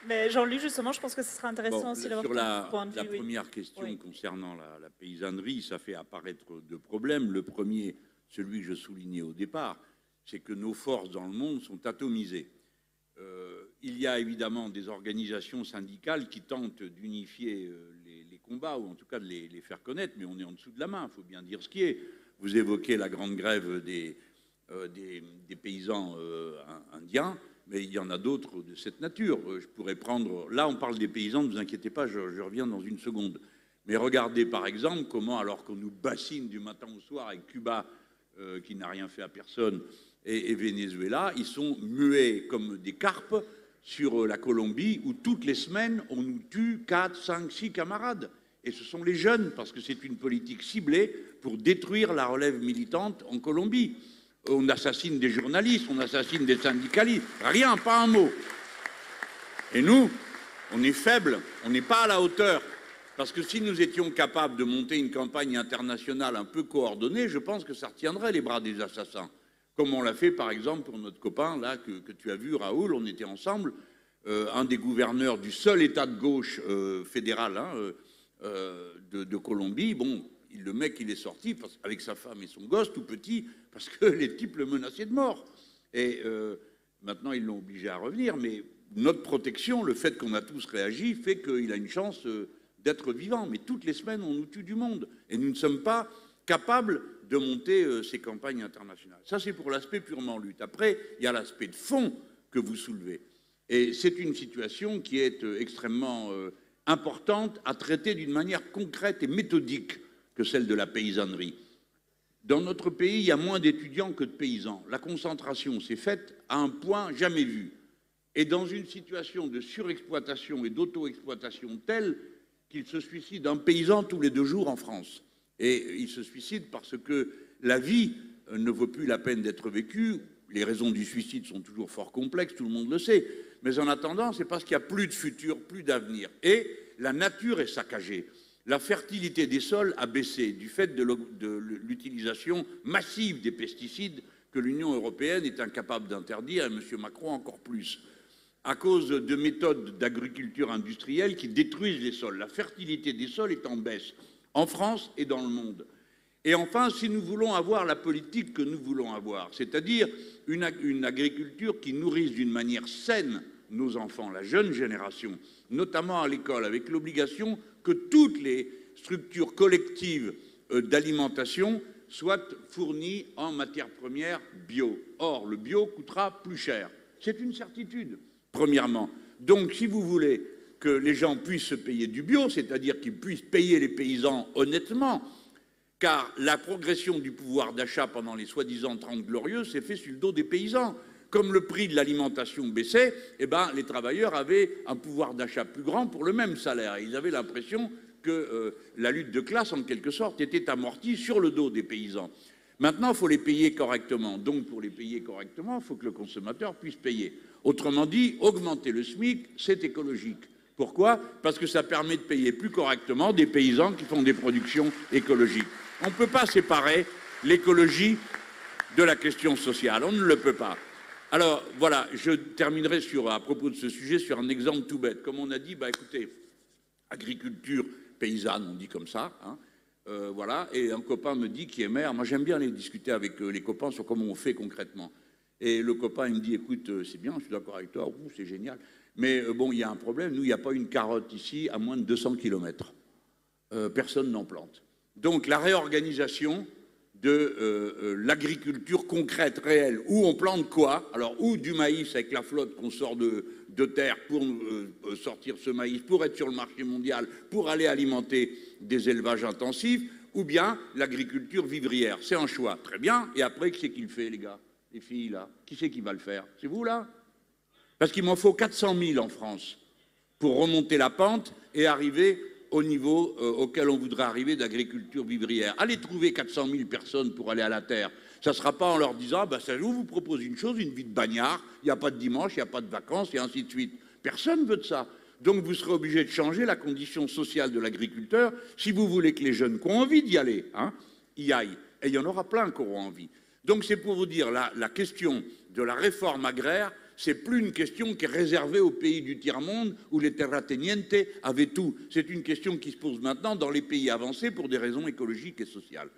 Mais Jean-Luc, justement, je pense que ce sera intéressant aussi d'avoir ton point de vue. Sur la première question concernant la paysannerie, ça fait apparaître deux problèmes. Le premier, celui que je soulignais au départ, c'est que nos forces dans le monde sont atomisées. Il y a évidemment des organisations syndicales qui tentent d'unifier les combats, ou en tout cas de les faire connaître, mais on est en dessous de la main, il faut bien dire ce qui est. Vous évoquez la grande grève des paysans indiens, mais il y en a d'autres de cette nature. Je pourrais prendre... Là, on parle des paysans, ne vous inquiétez pas, je reviens dans une seconde. Mais regardez par exemple comment, alors qu'on nous bassine du matin au soir avec Cuba, qui n'a rien fait à personne, et Venezuela, ils sont muets comme des carpes sur la Colombie, où toutes les semaines, on nous tue 4, 5, 6 camarades. Et ce sont les jeunes, parce que c'est une politique ciblée pour détruire la relève militante en Colombie. On assassine des journalistes, on assassine des syndicalistes, rien, pas un mot. Et nous, on est faibles, on n'est pas à la hauteur. Parce que si nous étions capables de monter une campagne internationale un peu coordonnée, je pense que ça retiendrait les bras des assassins. Comme on l'a fait, par exemple, pour notre copain, là, que tu as vu, Raoul, on était ensemble, un des gouverneurs du seul État de gauche fédéral de Colombie. Bon, le mec, il est sorti avec sa femme et son gosse, tout petit, parce que les types le menaçaient de mort. Et maintenant, ils l'ont obligé à revenir. Mais notre protection, le fait qu'on a tous réagi, fait qu'il a une chance d'être vivant. Mais toutes les semaines, on nous tue du monde. Et nous ne sommes pas capables de monter ces campagnes internationales. Ça, c'est pour l'aspect purement lutte. Après, il y a l'aspect de fond que vous soulevez. Et c'est une situation qui est extrêmement importante à traiter d'une manière concrète et méthodique que celle de la paysannerie. Dans notre pays, il y a moins d'étudiants que de paysans. La concentration s'est faite à un point jamais vu. Et dans une situation de surexploitation et d'auto-exploitation telle qu'il se suicide un paysan tous les 2 jours en France. Et il se suicide parce que la vie ne vaut plus la peine d'être vécue. Les raisons du suicide sont toujours fort complexes, tout le monde le sait. Mais en attendant, c'est parce qu'il n'y a plus de futur, plus d'avenir. Et la nature est saccagée. La fertilité des sols a baissé du fait de l'utilisation massive des pesticides que l'Union européenne est incapable d'interdire, et M. Macron encore plus, à cause de méthodes d'agriculture industrielle qui détruisent les sols. La fertilité des sols est en baisse, en France et dans le monde. Et enfin, si nous voulons avoir la politique que nous voulons avoir, c'est-à-dire une agriculture qui nourrisse d'une manière saine nos enfants, la jeune génération, notamment à l'école, avec l'obligation que toutes les structures collectives d'alimentation soient fournies en matières premières bio. Or, le bio coûtera plus cher. C'est une certitude, premièrement. Donc, si vous voulez que les gens puissent se payer du bio, c'est-à-dire qu'ils puissent payer les paysans honnêtement, car la progression du pouvoir d'achat pendant les soi-disant 30 glorieuses s'est fait sur le dos des paysans. Comme le prix de l'alimentation baissait, eh ben, les travailleurs avaient un pouvoir d'achat plus grand pour le même salaire. Et ils avaient l'impression que la lutte de classe, en quelque sorte, était amortie sur le dos des paysans. Maintenant, il faut les payer correctement. Donc, pour les payer correctement, il faut que le consommateur puisse payer. Autrement dit, augmenter le SMIC, c'est écologique. Pourquoi? Parce que ça permet de payer plus correctement des paysans qui font des productions écologiques. On ne peut pas séparer l'écologie de la question sociale. On ne le peut pas. Alors, voilà, je terminerai à propos de ce sujet sur un exemple tout bête. Comme on a dit, écoutez, agriculture paysanne, on dit comme ça, hein, voilà, et un copain me dit qui est maire, moi j'aime bien aller discuter avec les copains sur comment on fait concrètement. Et le copain, il me dit, écoute, c'est bien, je suis d'accord avec toi, c'est génial, mais bon, il y a un problème, nous, il n'y a pas une carotte ici à moins de 200 km. Personne n'en plante. Donc, la réorganisation de l'agriculture concrète, réelle, où on plante quoi? Alors, ou du maïs avec la flotte qu'on sort de terre pour sortir ce maïs, pour être sur le marché mondial, pour aller alimenter des élevages intensifs, ou bien l'agriculture vivrière. C'est un choix, très bien. Et après, qui c'est qui le fait, les gars? Les filles, là? Qui c'est qui va le faire? C'est vous, là? Parce qu'il m'en faut 400 000 en France pour remonter la pente et arriver au niveau auquel on voudrait arriver d'agriculture vivrière. Allez trouver 400 000 personnes pour aller à la terre. Ça ne sera pas en leur disant, ça vous propose une chose, une vie de bagnard, il n'y a pas de dimanche, il n'y a pas de vacances, et ainsi de suite. Personne ne veut de ça. Donc vous serez obligé de changer la condition sociale de l'agriculteur si vous voulez que les jeunes qui ont envie d'y aller, y aillent. Et il y en aura plein qui auront envie. Donc c'est pour vous dire, la question de la réforme agraire, c'est plus une question qui est réservée aux pays du tiers-monde où les terratenientes avaient tout. C'est une question qui se pose maintenant dans les pays avancés pour des raisons écologiques et sociales.